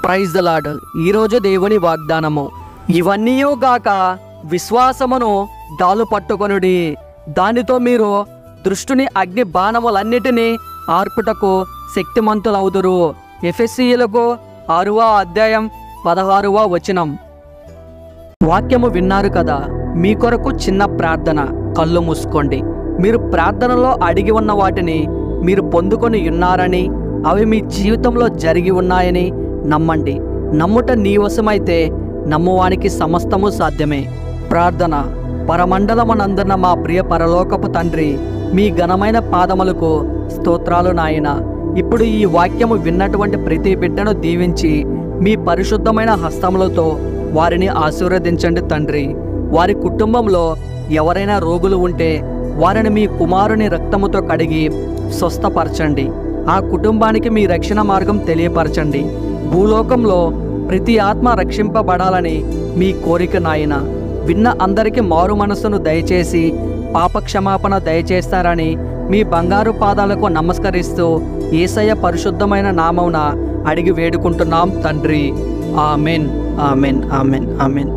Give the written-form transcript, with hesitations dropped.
Praise the lord. ఈరోజు దేవుని వాగ్దానము, ఇవన్నీయు గాక విశ్వాసమును డాలు పట్టుకొనుడి, దానితో మీరు దృష్టిని అగ్ని బాణములన్నిటినీ ఆర్పుటకు శక్తిమంతులవుదురు. ఎఫెసీయులకు 6వ అధ్యాయం 16వ వచనం. వాక్యము విన్నారు కదా. మీ కొరకు చిన్న ప్రార్థన. కళ్ళు మూసుకోండి. మీరు ప్రార్థనలో అడిగి ఉన్న వాటిని మీరు పొందుకొని ఉన్నారని, అవి మీ జీవితంలో జరిగి ఉన్నాయని నమ్మండి. నమ్ముట నీ వశమైతే నమ్మువానికి సమస్తము సాధ్యమే. ప్రార్థన. పరమండలమునందున్న మా ప్రియ పరలోకపు తండ్రి, మీ ఘనమైన పాదములకు స్తోత్రాలు నాయన. ఇప్పుడు ఈ వాక్యము విన్నటువంటి ప్రతి బిడ్డను దీవించి మీ పరిశుద్ధమైన హస్తములతో వారిని ఆశీర్వదించండి తండ్రి. వారి కుటుంబంలో ఎవరైనా రోగులు ఉంటే వారిని మీ కుమారుని రక్తముతో కడిగి స్వస్థపరచండి. ఆ కుటుంబానికి మీ రక్షణ మార్గం తెలియపరచండి. భూలోకంలో ప్రతి ఆత్మ రక్షింపబడాలని మీ కోరిక నాయన. విన్న అందరికీ మారు మనస్సును దయచేసి పాపక్షమాపణ దయచేస్తారని మీ బంగారు పాదాలకు నమస్కరిస్తూ యేసయ్య పరిశుద్ధమైన నామమున అడిగి వేడుకుంటున్నాం తండ్రి. Amen, amen, amen, amen.